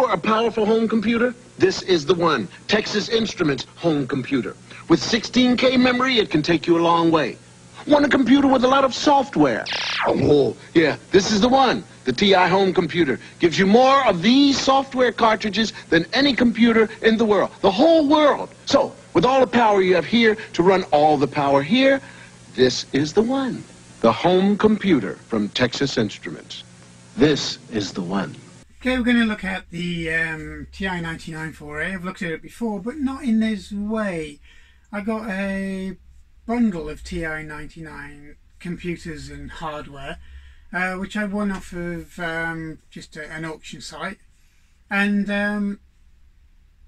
for a powerful home computer? This is the one. Texas Instruments home computer. With 16K memory, it can take you a long way. Want a computer with a lot of software? Oh, yeah, this is the one. The TI home computer gives you more of these software cartridges than any computer in the world. The whole world. So, with all the power you have here to run all the power here, this is the one. The home computer from Texas Instruments. This is the one. Okay, we're going to look at the TI99 4A. I've looked at it before, but not in this way. I got a bundle of TI99 computers and hardware, which I won off of just an auction site, and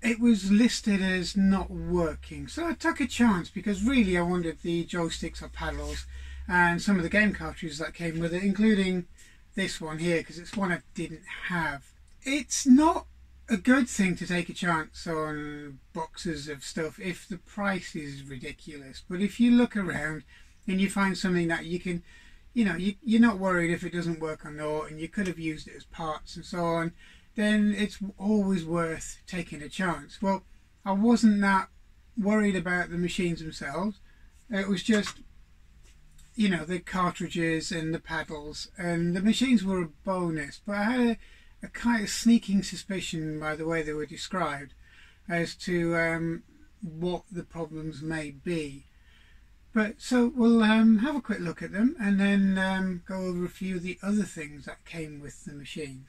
it was listed as not working. So I took a chance because really I wanted the joysticks or paddles and some of the game cartridges that came with it, including this one here, because it's one I didn't have. It's not a good thing to take a chance on boxes of stuff if the price is ridiculous, but if you look around and you find something that you can, you know, you're not worried if it doesn't work or not, and you could have used it as parts and so on, then it's always worth taking a chance. Well, I wasn't that worried about the machines themselves. It was just, you know, the cartridges and the paddles, and the machines were a bonus, but I had a kind of sneaking suspicion by the way they were described as to what the problems may be. But so we'll have a quick look at them and then go over a few of the other things that came with the machines.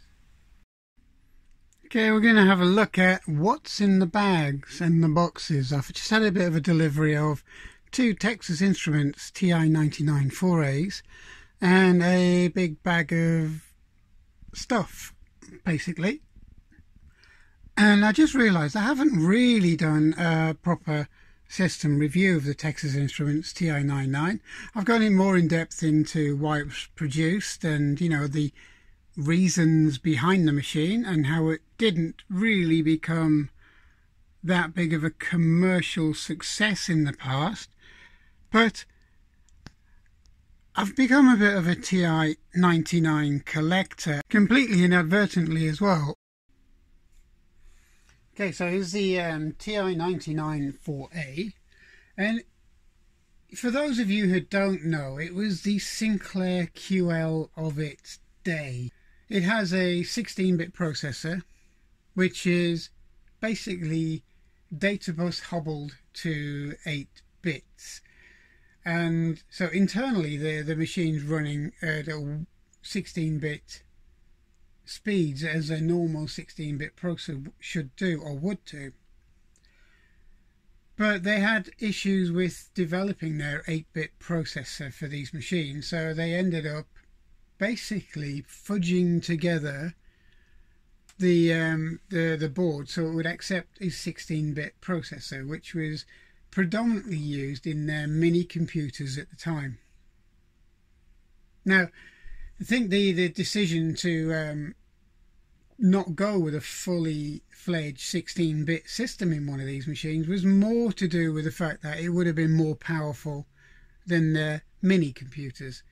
Okay, we're going to have a look at what's in the bags and the boxes. I've just had a bit of a delivery of two Texas Instruments TI99 4As and a big bag of stuff, basically. And I just realised I haven't really done a proper system review of the Texas Instruments TI99. I've gone in more in depth into why it was produced and, you know, the reasons behind the machine and how it didn't really become that big of a commercial success in the past. But I've become a bit of a TI99 collector, completely inadvertently as well. Okay, so here's the TI99 4A, and for those of you who don't know, it was the Sinclair QL of its day. It has a 16-bit processor, which is basically data bus hobbled to 8 bits. And so internally the machine's running at a 16-bit speeds as a normal 16-bit processor should do or would do. But they had issues with developing their 8-bit processor for these machines, so they ended up basically fudging together the board so it would accept a 16-bit processor, which was predominantly used in their mini computers at the time. Now, I think the decision to not go with a fully fledged 16-bit system in one of these machines was more to do with the fact that it would have been more powerful than the mini computers,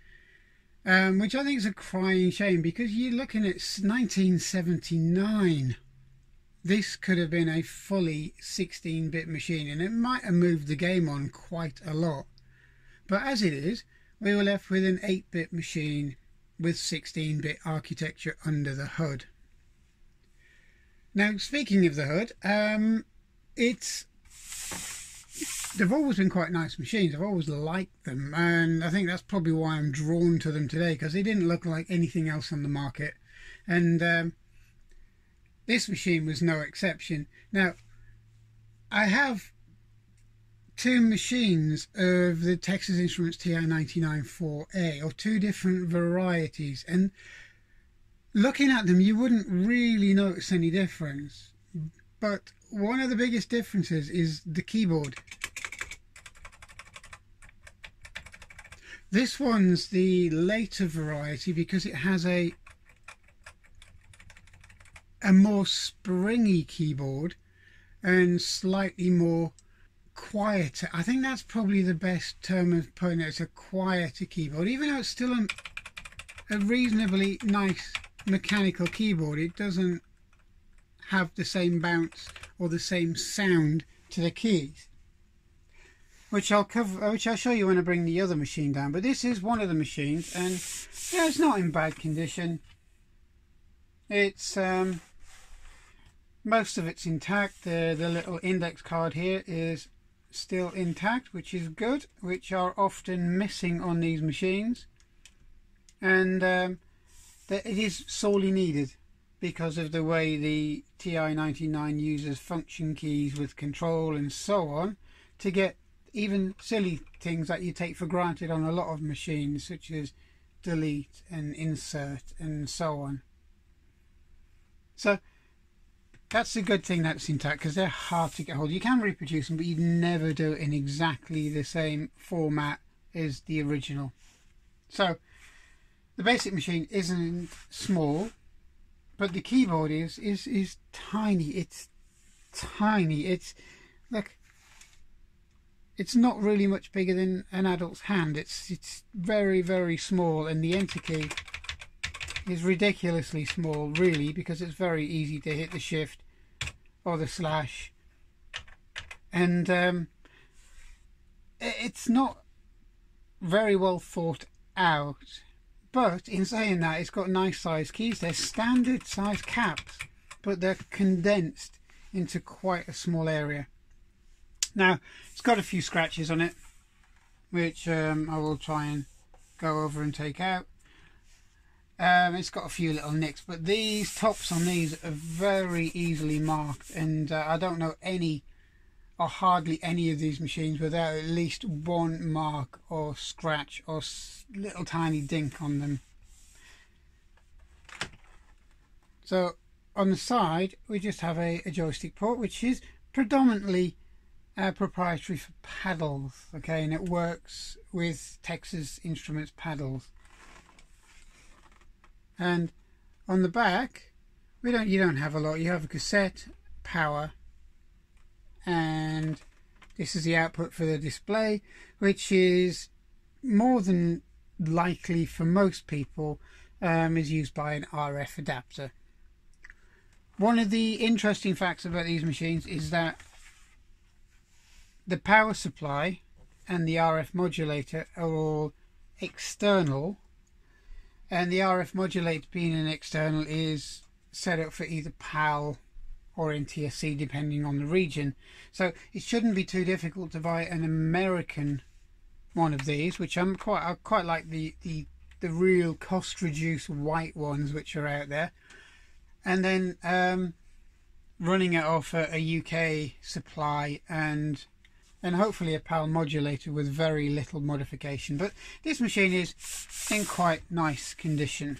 which I think is a crying shame, because you're looking at 1979. This could have been a fully 16-bit machine, and it might have moved the game on quite a lot. But as it is, we were left with an 8-bit machine with 16-bit architecture under the hood. Now, speaking of the hood, they've always been quite nice machines. I've always liked them, and I think that's probably why I'm drawn to them today, because they didn't look like anything else on the market. And this machine was no exception. Now, I have two machines of the Texas Instruments TI99 4A, or two different varieties, and looking at them you wouldn't really notice any difference. But one of the biggest differences is the keyboard. This one's the later variety because it has a more springy keyboard and slightly more quieter. I think that's probably the best term of putting it. It's a quieter keyboard, even though it's still a reasonably nice mechanical keyboard. It doesn't have the same bounce or the same sound to the keys, which I'll show you when I bring the other machine down. But this is one of the machines, and yeah, it's not in bad condition. It's most of it's intact. The little index card here is still intact, which is good, which are often missing on these machines, and it is sorely needed because of the way the TI99 uses function keys with control and so on to get even silly things that you take for granted on a lot of machines, such as delete and insert and so on. So that's a good thing that's intact, because they're hard to get hold of. You can reproduce them, but you'd never do it in exactly the same format as the original. So the basic machine isn't small, but the keyboard is tiny. It's tiny. It's look, it's not really much bigger than an adult's hand. It's very, very small, and the enter key is ridiculously small, really, because it's very easy to hit the shift or the slash, and it's not very well thought out. But in saying that, it's got nice size keys. They're standard size caps, but they're condensed into quite a small area. Now, it's got a few scratches on it, which I will try and go over and take out. It's got a few little nicks, but these tops on these are very easily marked, and I don't know any or hardly any of these machines without at least one mark or scratch or little tiny dink on them. So on the side we just have a joystick port, which is predominantly proprietary for paddles, okay, and it works with Texas Instruments paddles. And on the back you don't have a lot. You have a cassette, power, and this is the output for the display, which is more than likely for most people is used by an RF adapter. One of the interesting facts about these machines is that the power supply and the RF modulator are all external, and the RF modulator, being an external, is set up for either PAL or NTSC depending on the region. So it shouldn't be too difficult to buy an American one of these, which I quite like the real cost-reduced white ones which are out there, and then running it off a UK supply and hopefully a PAL modulator with very little modification. But this machine is in quite nice condition.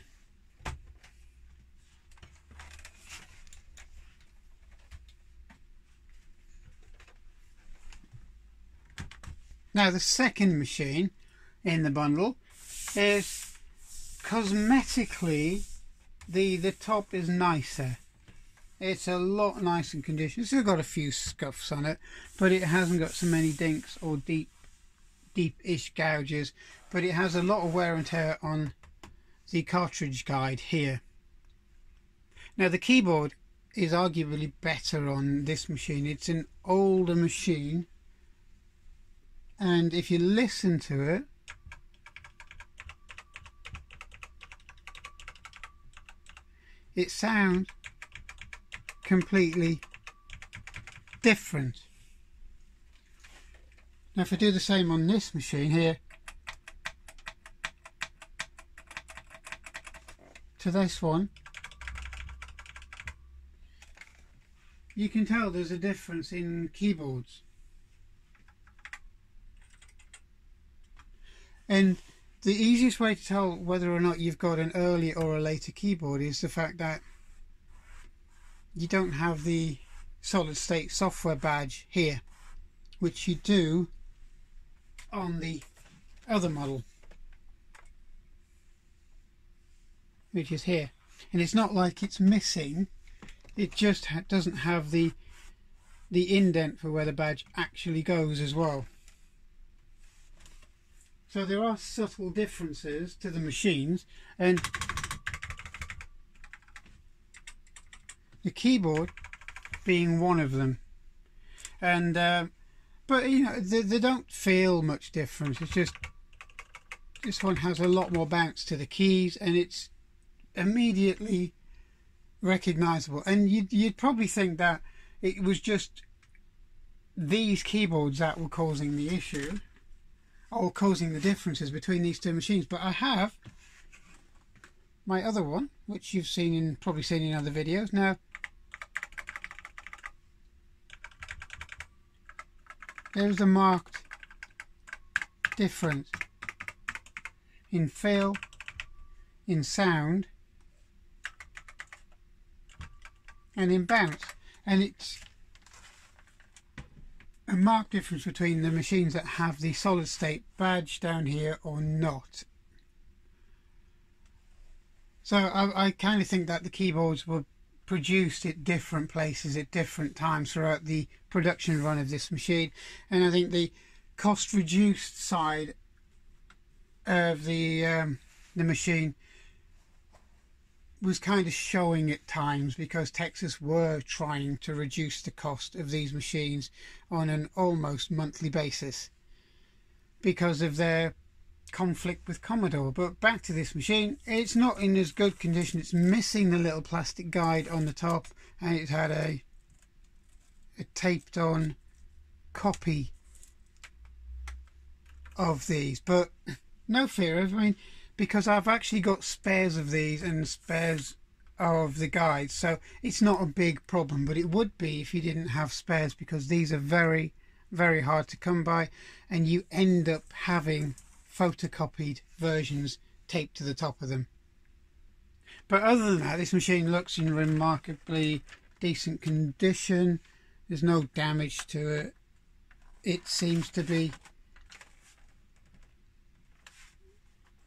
Now the second machine in the bundle is cosmetically the top is nicer. It's a lot nicer in condition. It's still got a few scuffs on it, but it hasn't got so many dinks or deep-ish gouges. But it has a lot of wear and tear on the cartridge guide here. Now the keyboard is arguably better on this machine. It's an older machine, and if you listen to it, it sounds completely different. Now if I do the same on this machine here to this one, you can tell there's a difference in keyboards. And the easiest way to tell whether or not you've got an early or a later keyboard is the fact that you don't have the solid state software badge here, which you do on the other model, which is here. And it's not like it's missing, it just doesn't have the indent for where the badge actually goes as well. So there are subtle differences to the machines, and the keyboard being one of them. And but you know, they don't feel much different. It's just this one has a lot more bounce to the keys, and it's immediately recognizable. And you'd probably think that it was just these keyboards that were causing the issue, or causing the differences between these two machines. But I have my other one, which you've probably seen in other videos. Now, there's a marked difference in feel, in sound, and in bounce. And it's a marked difference between the machines that have the solid state badge down here or not. So I kind of think that the keyboards were produced at different places at different times throughout the production run of this machine, and I think the cost reduced side of the machine was kind of showing at times, because Texas were trying to reduce the cost of these machines on an almost monthly basis because of their conflict with Commodore. But back to this machine, it's not in as good condition. It's missing the little plastic guide on the top, and it had a taped on copy of these, but no fear. I mean, because I've actually got spares of these and spares of the guides, so it's not a big problem. But it would be if you didn't have spares, because these are very, very hard to come by, and you end up having photocopied versions taped to the top of them. But other than that, this machine looks in remarkably decent condition. There's no damage to it. It seems to be,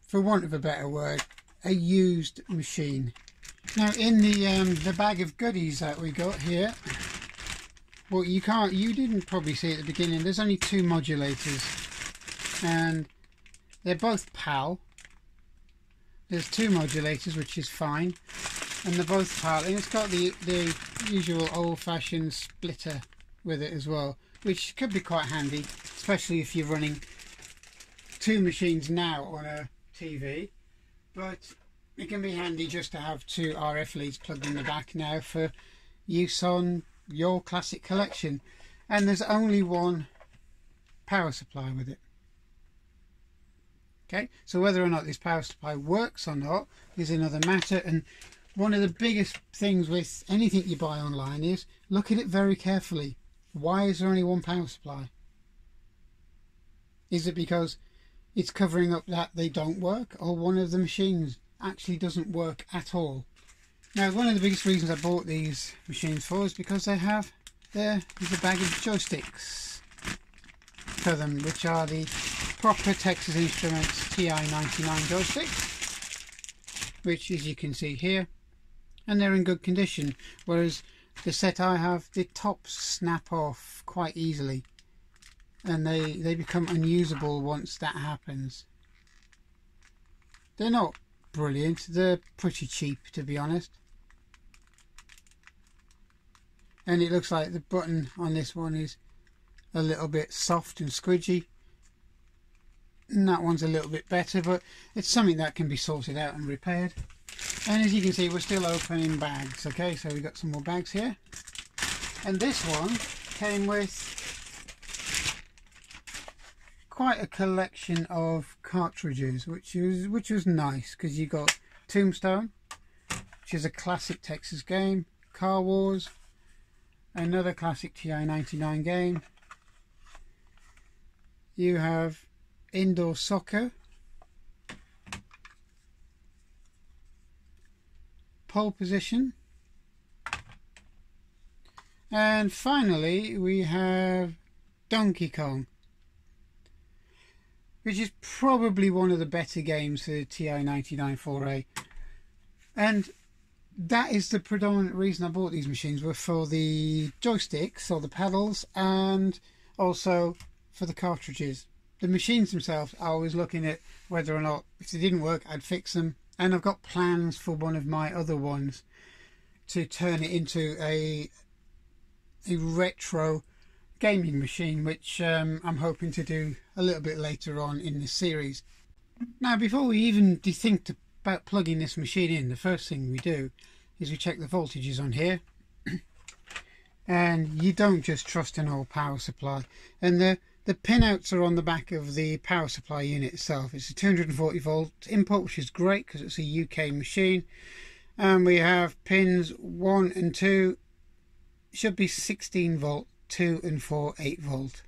for want of a better word, a used machine. Now, in the bag of goodies that we got here, well, you didn't probably see at the beginning, there's only two modulators, and they're both PAL. There's two modulators, which is fine, and they're both PAL, and it's got the usual old-fashioned splitter with it as well, which could be quite handy, especially if you're running two machines now on a TV. But it can be handy just to have two RF leads plugged in the back now for use on your classic collection. And there's only one power supply with it. Okay, so whether or not this power supply works or not is another matter. And one of the biggest things with anything you buy online is look at it very carefully. Why is there only one power supply? Is it because it's covering up that they don't work, or one of the machines actually doesn't work at all? Now, one of the biggest reasons I bought these machines for is because they have there's a bag of joysticks for them, which are the proper Texas Instruments TI99 joysticks, which, as you can see here, and they're in good condition, whereas the set I have, the tops snap off quite easily, and they become unusable once that happens. They're not brilliant, they're pretty cheap, to be honest. And it looks like the button on this one is a little bit soft and squidgy, and that one's a little bit better, but it's something that can be sorted out and repaired. And as you can see, we're still opening bags. Okay, so we've got some more bags here, and this one came with quite a collection of cartridges, which was nice, because you got Tombstone, which is a classic Texas game, Car Wars, another classic TI99 game. You have Indoor Soccer, Pole Position, and finally we have Donkey Kong, which is probably one of the better games for the TI99 4A. And that is the predominant reason I bought these machines, were for the joysticks or the pedals, and also for the cartridges. The machines themselves, I was looking at whether or not, if they didn't work, I'd fix them. And I've got plans for one of my other ones. to turn it into a retro gaming machine, which I'm hoping to do a little bit later on in this series. Now, before we even think about plugging this machine in, the first thing we do is we check the voltages on here. And you don't just trust an old power supply. And the pinouts are on the back of the power supply unit itself. It's a 240 volt input, which is great because it's a UK machine. And we have pins 1 and 2, should be 16 volt, 2 and 4 8 volt.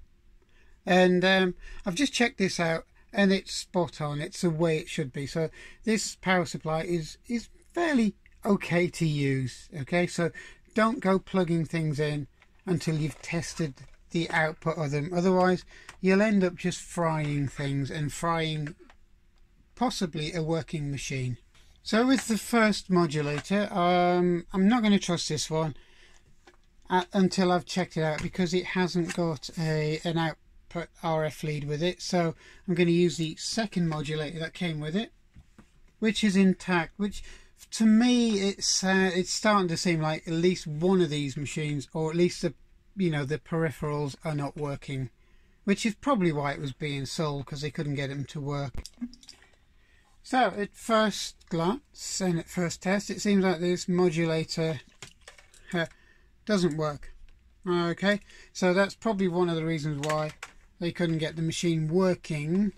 And I've just checked this out, and it's spot on. It's the way it should be. So this power supply is fairly okay to use. Okay, so don't go plugging things in until you've tested the output of them. Otherwise, you'll end up just frying things and frying possibly a working machine. So with the first modulator, I'm not going to trust this one until I've checked it out, because it hasn't got an output RF lead with it. So I'm going to use the second modulator that came with it, which is intact, which to me it's starting to seem like at least one of these machines, or at least the peripherals, are not working, which is probably why it was being sold, because they couldn't get them to work. So at first glance and at first test, it seems like this modulator doesn't work. Okay, so that's probably one of the reasons why they couldn't get the machine working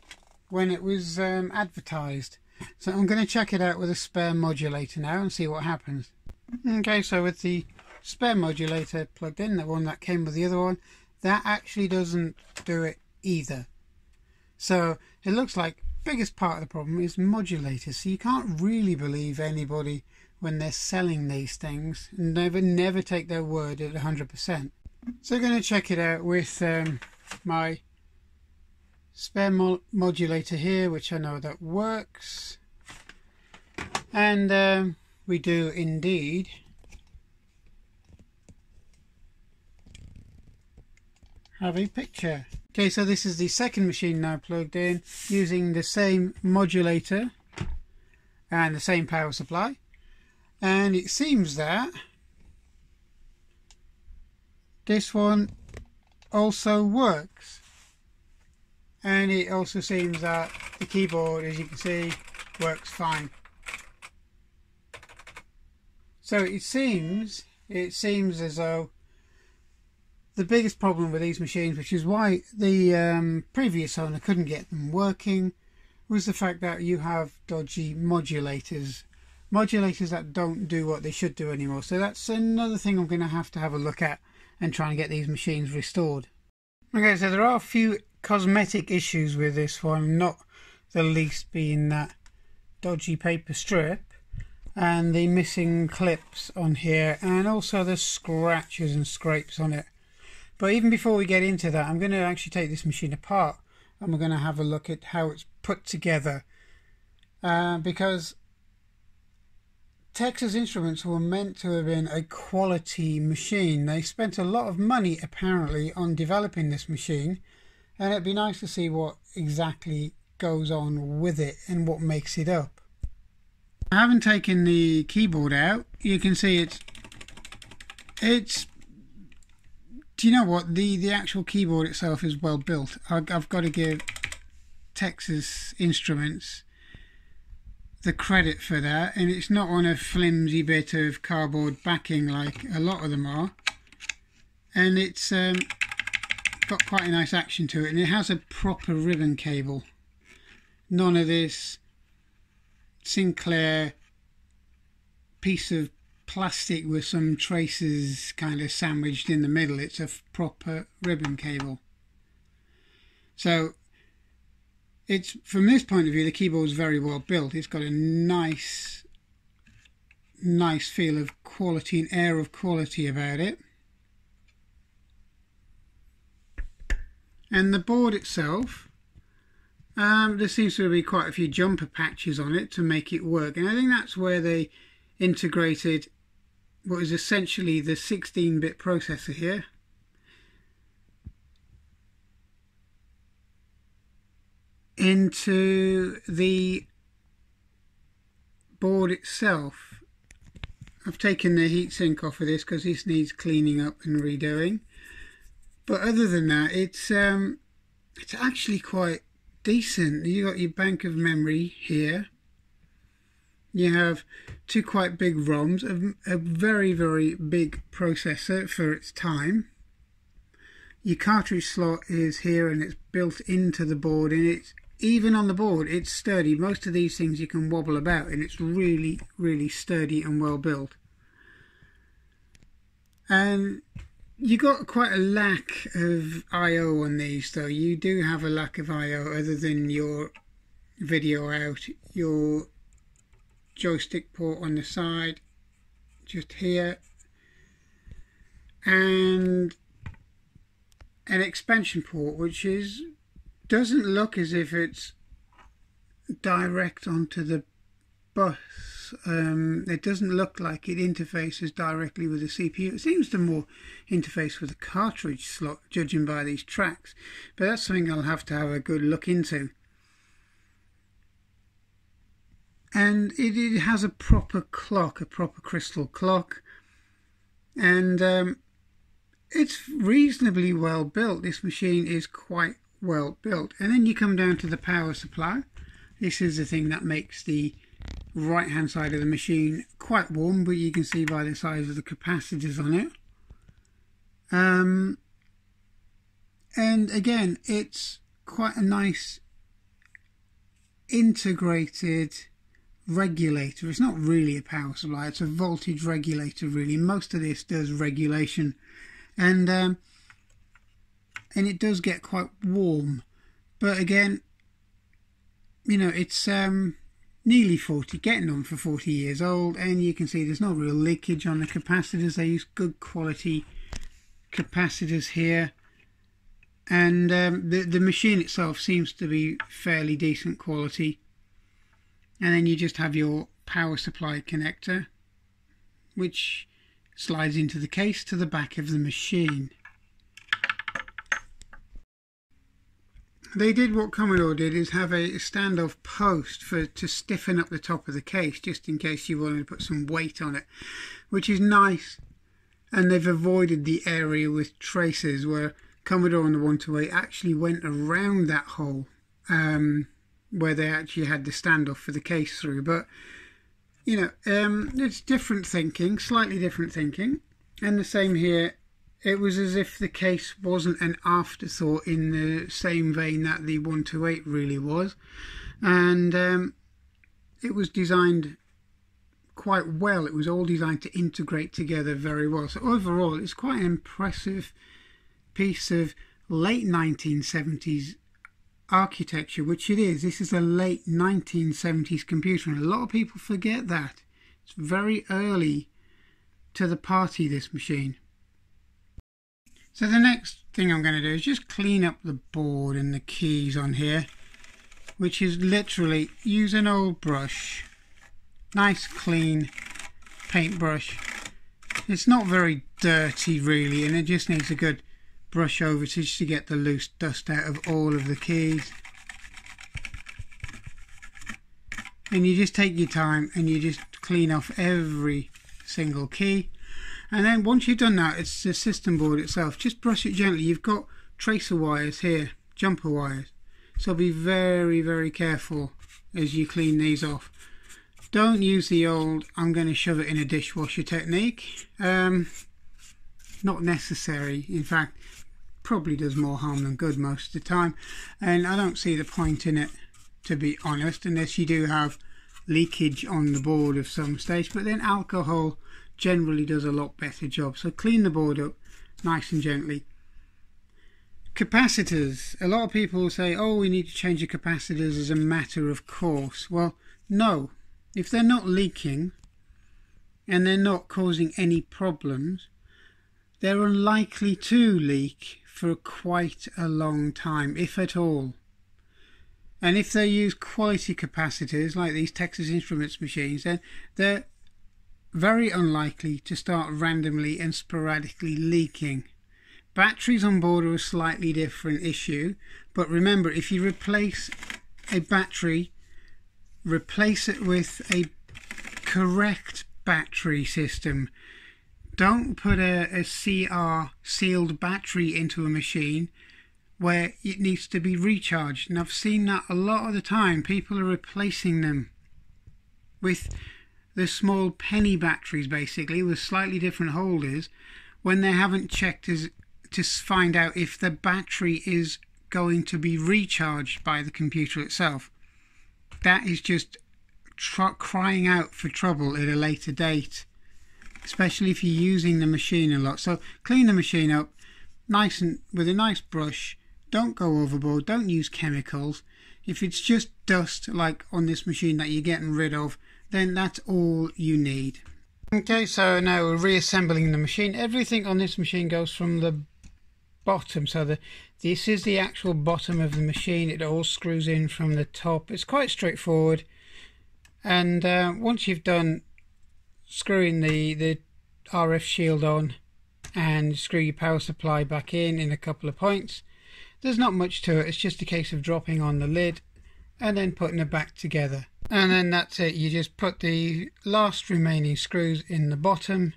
when it was advertised. So I'm going to check it out with a spare modulator now and see what happens. Okay, so with the spare modulator plugged in, the one that came with the other one, that actually doesn't do it either. So it looks like biggest part of the problem is modulators. So you can't really believe anybody when they're selling these things. Never take their word at 100%. So I'm going to check it out with my spare modulator here, which I know that works. And we do indeed have a picture. Okay, so this is the second machine now plugged in using the same modulator and the same power supply, and it seems that this one also works, and it also seems that the keyboard, as you can see, works fine. So it seems as though the biggest problem with these machines, which is why the previous owner couldn't get them working, was the fact that you have dodgy modulators that don't do what they should do anymore. So that's another thing I'm going to have a look at and try and get these machines restored. Okay, so there are a few cosmetic issues with this one, not the least being that dodgy paper strip and the missing clips on here, and also the scratches and scrapes on it. But even before we get into that, I'm going to actually take this machine apart and we're going to have a look at how it's put together, because Texas Instruments were meant to have been a quality machine. They spent a lot of money apparently on developing this machine, and it'd be nice to see what exactly goes on with it and what makes it up. I haven't taken the keyboard out. You can see it's do you know what, the actual keyboard itself is well built. I've got to give Texas Instruments the credit for that, and it's not on a flimsy bit of cardboard backing like a lot of them are, and it's got quite a nice action to it, and it has a proper ribbon cable. None of this Sinclair piece of plastic with some traces kind of sandwiched in the middle. It's a proper ribbon cable. So it's, from this point of view, the keyboard's very well built. It's got a nice feel of quality and air of quality about it. And the board itself, there seems to be quite a few jumper patches on it to make it work, and I think that's where they integrated what is essentially the 16-bit processor here into the board itself. I've taken the heatsink off of this because this needs cleaning up and redoing. But other than that, it's actually quite decent. You got your bank of memory here. You have two quite big ROMs, a very, very big processor for its time. Your cartridge slot is here and it's built into the board, and it's even on the board it's sturdy. Most of these things you can wobble about, and it's really, really sturdy and well built. And you got quite a lack of I/O on these though. You do have a lack of I/O other than your video out, your joystick port on the side just here, and an expansion port which doesn't look as if it's direct onto the bus. It doesn't look like it interfaces directly with the CPU. It seems to more interface with the cartridge slot, judging by these tracks, but that's something I'll have to have a good look into. And it has a proper clock, a proper crystal clock, and it's reasonably well built. This machine is quite well built. And then you come down to the power supply. This is the thing that makes the right hand side of the machine quite warm, but you can see by the size of the capacitors on it. And again, it's quite a nice integrated regulator. It's not really a power supply, it's a voltage regulator really. Most of this does regulation, and it does get quite warm, but again, you know, it's nearly 40, getting on for 40 years old, and you can see there's no real leakage on the capacitors. They use good quality capacitors here, and the machine itself seems to be fairly decent quality. And then you just have your power supply connector, which slides into the case to the back of the machine. They did what Commodore did, is have a standoff post to stiffen up the top of the case, just in case you wanted to put some weight on it, which is nice. And they've avoided the area with traces where Commodore on the 128 actually went around that hole, where they actually had the standoff for the case through. But you know, it's different thinking, slightly different thinking. And the same here, it was as if the case wasn't an afterthought in the same vein that the 128 really was, and it was designed quite well. It was all designed to integrate together very well. So overall it's quite an impressive piece of late 1970s architecture, which it is. This is a late 1970s computer, and a lot of people forget that. It's very early to the party, this machine. So the next thing I'm going to do is just clean up the board and the keys on here, which is literally use an old brush, nice clean paintbrush. It's not very dirty really, and it just needs a good brush over just to get the loose dust out of all of the keys. And you just take your time and you just clean off every single key. And then once you've done that, it's the system board itself. Just brush it gently. You've got tracer wires here, jumper wires, so be very, very careful as you clean these off. Don't use the old I'm going to shove it in a dishwasher technique. Not necessary. In fact, probably does more harm than good most of the time, and I don't see the point in it, to be honest, unless you do have leakage on the board of some stage. But then alcohol generally does a lot better job. So clean the board up nice and gently. Capacitors. A lot of people say, oh, we need to change the capacitors as a matter of course. Well, no. If they're not leaking and they're not causing any problems, they're unlikely to leak for quite a long time, if at all. And if they use quality capacitors like these Texas Instruments machines, then they're very unlikely to start randomly and sporadically leaking. Batteries on board are a slightly different issue, but remember, if you replace a battery, replace it with a correct battery system. Don't put a CR sealed battery into a machine where it needs to be recharged. And I've seen that a lot of the time. People are replacing them with the small penny batteries, basically, with slightly different holders, when they haven't checked to find out if the battery is going to be recharged by the computer itself. That is just crying out for trouble at a later date, especially if you're using the machine a lot. So clean the machine up nice and with a nice brush. Don't go overboard. Don't use chemicals. If it's just dust like on this machine that you're getting rid of, then that's all you need. Okay, so now we're reassembling the machine. Everything on this machine goes from the bottom, so this is the actual bottom of the machine. It all screws in from the top. It's quite straightforward, and once you've done screwing the RF shield on and screw your power supply back in a couple of points, there's not much to it. It's just a case of dropping on the lid and then putting it back together, and then that's it. You just put the last remaining screws in the bottom,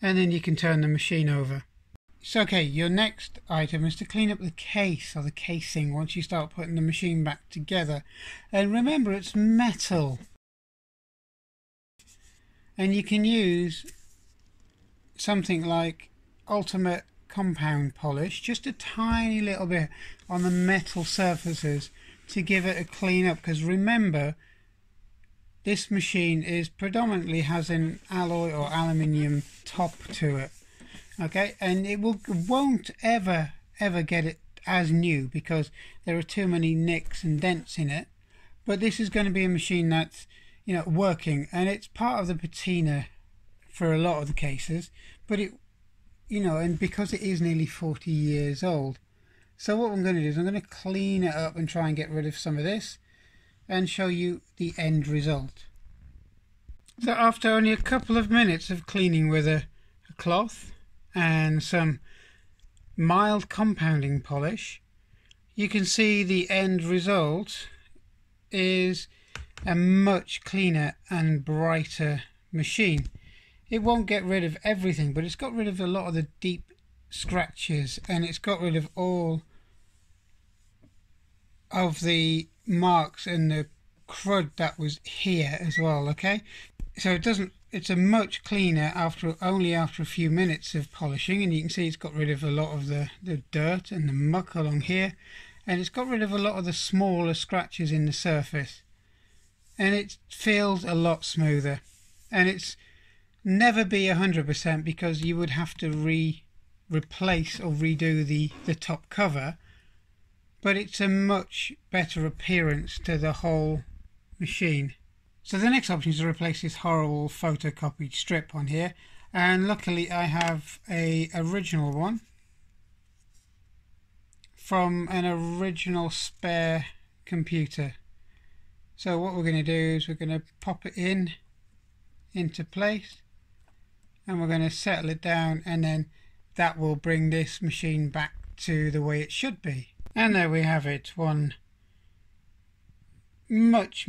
and then you can turn the machine over. So okay, your next item is to clean up the case or the casing once you start putting the machine back together. And remember, it's metal, and you can use something like ultimate compound polish, just a tiny little bit on the metal surfaces to give it a clean up, because remember, this machine predominantly has an alloy or aluminium top to it. Okay, and it won't ever get it as new because there are too many nicks and dents in it. But this is going to be a machine that's, you know, working, and it's part of the patina for a lot of the cases. But it, you know, and because it is nearly 40 years old, so what I'm going to do is I'm going to clean it up and try and get rid of some of this and show you the end result. So after only a couple of minutes of cleaning with a cloth and some mild compounding polish, you can see the end result is a much cleaner and brighter machine. It won't get rid of everything, but it's got rid of a lot of the deep scratches, and it's got rid of all of the marks and the crud that was here as well. Okay, so it's a much cleaner only after a few minutes of polishing, and you can see it's got rid of a lot of the dirt and the muck along here, and it's got rid of a lot of the smaller scratches in the surface, and it feels a lot smoother. And it's never be 100% because you would have to replace or redo the top cover, but it's a much better appearance to the whole machine. So the next option is to replace this horrible photocopied strip on here, and luckily I have a original one from an original spare computer. So what we're going to do is we're going to pop it into place, and we're going to settle it down, and then that will bring this machine back to the way it should be. And there we have it, one much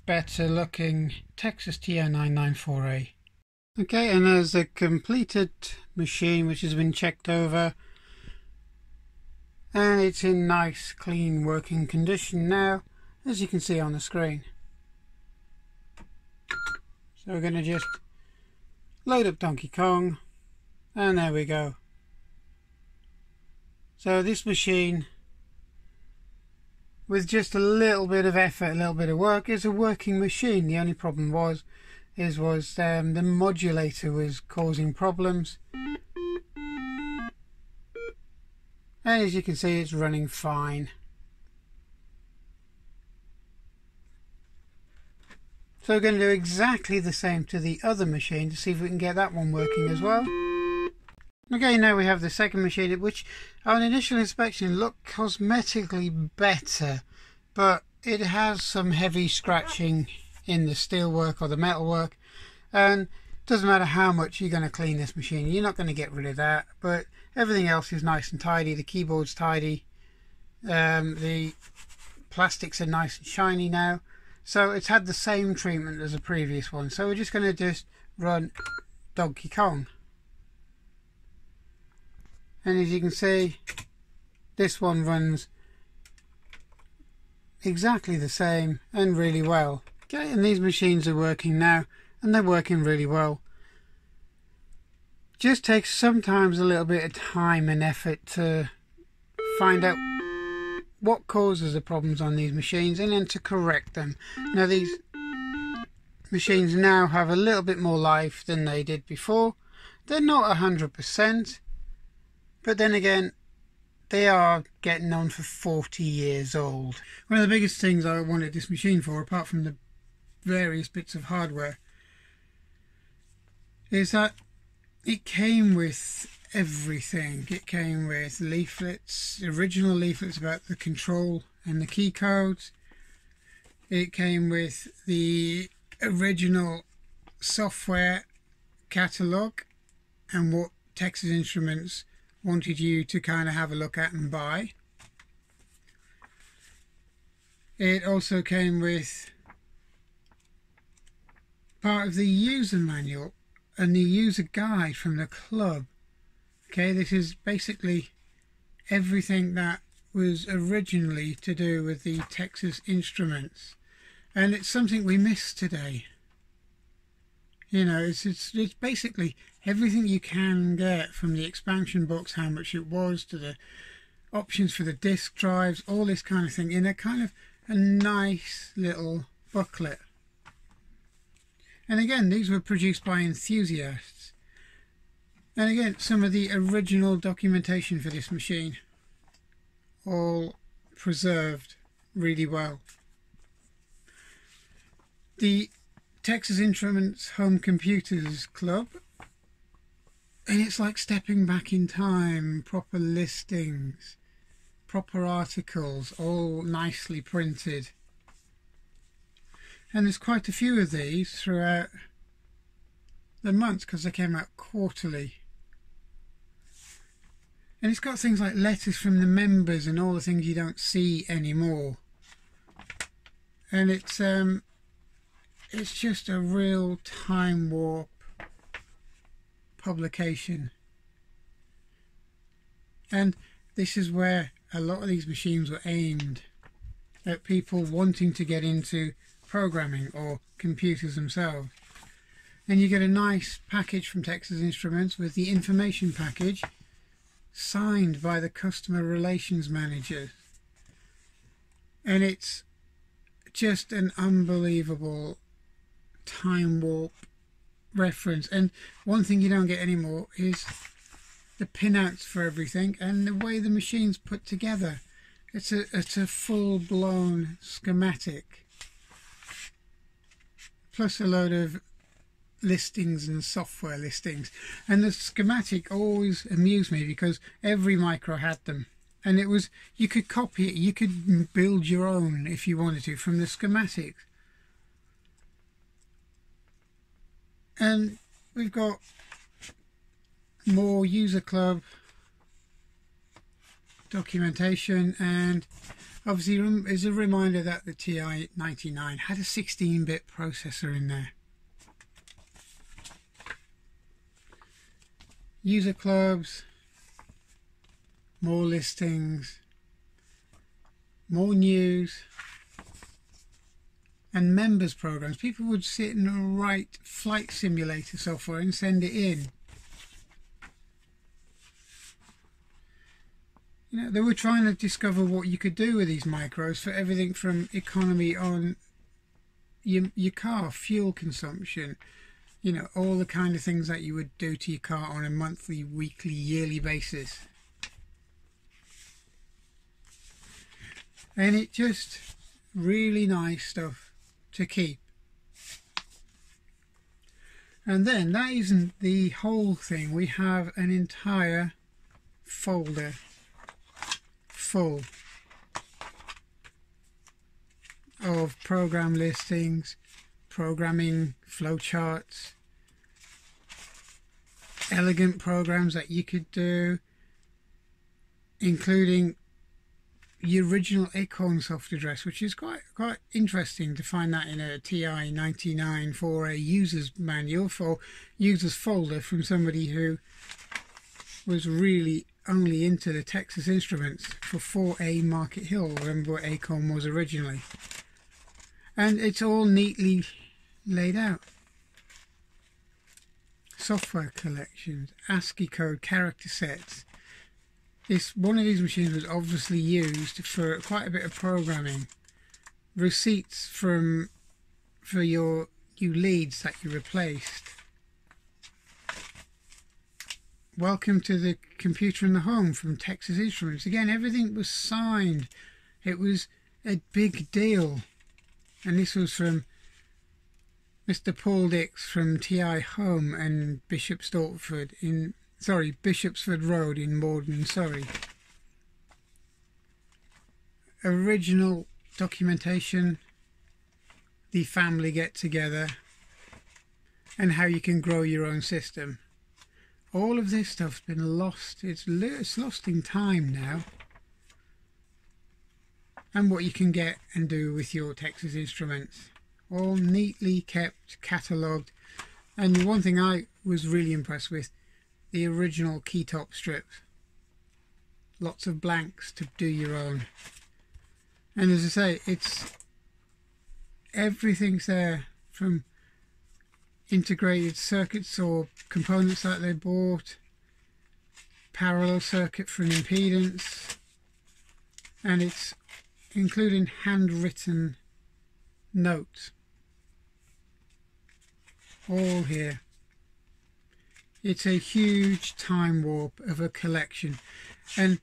better looking Texas TI99 4A. Okay, and there's a completed machine which has been checked over, and it's in nice clean working condition now, as you can see on the screen. So we're going to just load up Donkey Kong, and there we go. So this machine, with just a little bit of effort, a little bit of work, is a working machine. The only problem was the modulator was causing problems, and as you can see, it's running fine. So we're going to do exactly the same to the other machine to see if we can get that one working as well. Okay, now we have the second machine, which on initial inspection looked cosmetically better, but it has some heavy scratching in the steelwork or the metalwork, and it doesn't matter how much you're going to clean this machine, you're not going to get rid of that. But everything else is nice and tidy. The keyboard's tidy, the plastics are nice and shiny now. So it's had the same treatment as the previous one. So we're just going to run Donkey Kong. And as you can see, this one runs exactly the same and really well. Okay, and these machines are working now, and they're working really well. Just takes sometimes a little bit of time and effort to find out what causes the problems on these machines and then to correct them. Now these machines now have a little bit more life than they did before. They're not 100%, but then again, they are getting on for 40 years old. One of the biggest things I wanted this machine for, apart from the various bits of hardware, is that it came with everything. It came with leaflets, original leaflets about the control and the key codes. It came with the original software catalogue and what Texas Instruments wanted you to kind of have a look at and buy. It also came with part of the user manual and the user guide from the club. Okay, this is basically everything that was originally to do with the Texas Instruments, and it's something we miss today. You know, it's basically everything you can get, from the expansion books, how much it was, to the options for the disk drives, all this kind of thing in a kind of a nice little booklet. And again, these were produced by enthusiasts. And again, some of the original documentation for this machine, all preserved really well. The Texas Instruments Home Computers Club, and it's like stepping back in time. Proper listings, proper articles, all nicely printed. And there's quite a few of these throughout the months because they came out quarterly. And it's got things like letters from the members and all the things you don't see anymore. And it's just a real time warp publication. And this is where a lot of these machines were aimed at people wanting to get into programming or computers themselves. And you get a nice package from Texas Instruments with the information package signed by the customer relations manager. And it's just an unbelievable time warp reference. And one thing you don't get anymore is the pinouts for everything and the way the machine's put together. It's a full-blown schematic, plus a load of listings and software listings. And the schematic always amused me because every micro had them, and it was, you could copy it, you could build your own if you wanted to from the schematics. And we've got more user club documentation, and obviously is a reminder that the TI99 had a 16-bit processor in there. User clubs, more listings, more news, and members programs. People would sit and write flight simulator software and send it in. You know, they were trying to discover what you could do with these micros for everything from economy on your car, fuel consumption, you know, all the kind of things that you would do to your car on a monthly, weekly, yearly basis. And it just really nice stuff to keep. And then that isn't the whole thing. We have an entire folder full of program listings, programming flowcharts, elegant programs that you could do, including the original Acorn soft address, which is quite interesting to find that in a TI99 4A user's manual for users folder from somebody who was really only into the Texas Instruments for 4A Market Hill, remember what Acorn was originally. And it's all neatly laid out. Software collections, ASCII code character sets. One of these machines was obviously used for quite a bit of programming. Receipts for your leads that you replaced. Welcome to the computer in the home from Texas Instruments. Again, everything was signed. It was a big deal. And this was from Mr. Paul Dix from TI Home and Bishopsford Road in Morden, Surrey. Original documentation, the family get together, and how you can grow your own system. All of this stuff's been lost. It's lost in time now. And what you can get and do with your Texas Instruments. All neatly kept, catalogued. And the one thing I was really impressed with, the original keytop strips. Lots of blanks to do your own. And as I say, everything's there, from integrated circuits or components that they bought, parallel circuit for an impedance, and it's including handwritten notes. All here. It's a huge time warp of a collection, and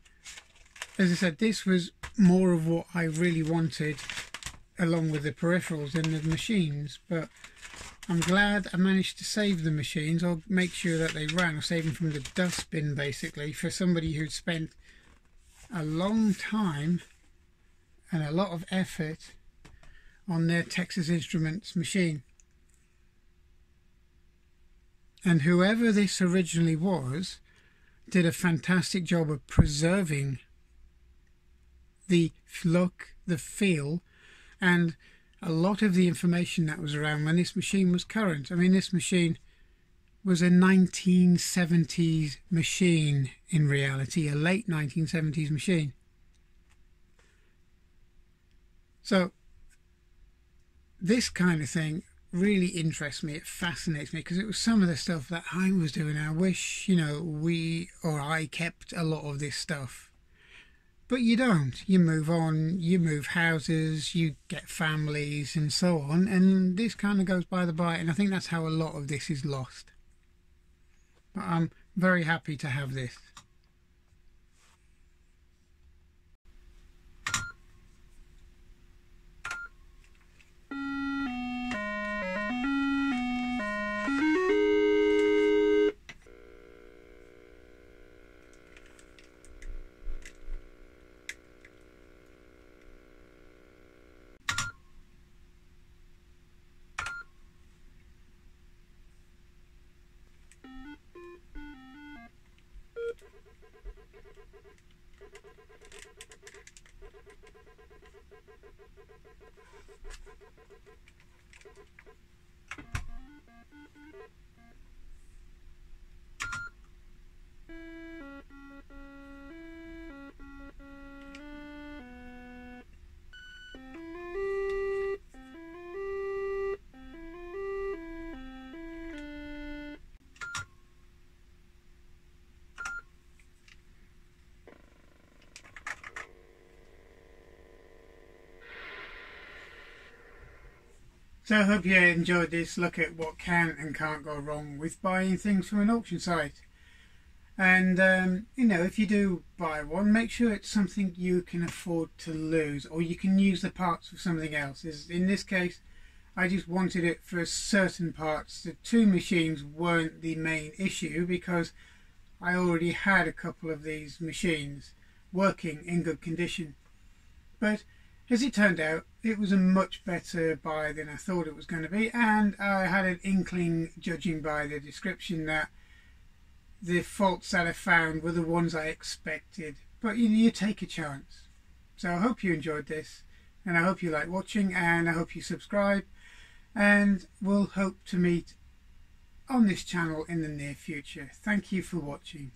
as I said, this was more of what I really wanted along with the peripherals and the machines, but I'm glad I managed to save the machines. I'll make sure that they ran. I'll save them from the dustbin basically for somebody who'd spent a long time and a lot of effort on their Texas Instruments machine. And whoever this originally was did a fantastic job of preserving the look, the feel, and a lot of the information that was around when this machine was current. I mean, this machine was a 1970s machine in reality, a late 1970s machine. So this kind of thing really interests me. It fascinates me because it was some of the stuff that I was doing. I wish, I kept a lot of this stuff. But you don't. You move on, you move houses, you get families and so on, and this kind of goes by the by, and I think that's how a lot of this is lost. But I'm very happy to have this. So I hope you enjoyed this look at what can and can't go wrong with buying things from an auction site. And if you do buy one, make sure it's something you can afford to lose, or you can use the parts for something else. In this case, I just wanted it for certain parts. The two machines weren't the main issue because I already had a couple of these machines working in good condition. But as it turned out, it was a much better buy than I thought it was going to be, and I had an inkling, judging by the description, that the faults that I found were the ones I expected. But you take a chance. So I hope you enjoyed this, and I hope you like watching, and I hope you subscribe, and we'll hope to meet on this channel in the near future. Thank you for watching.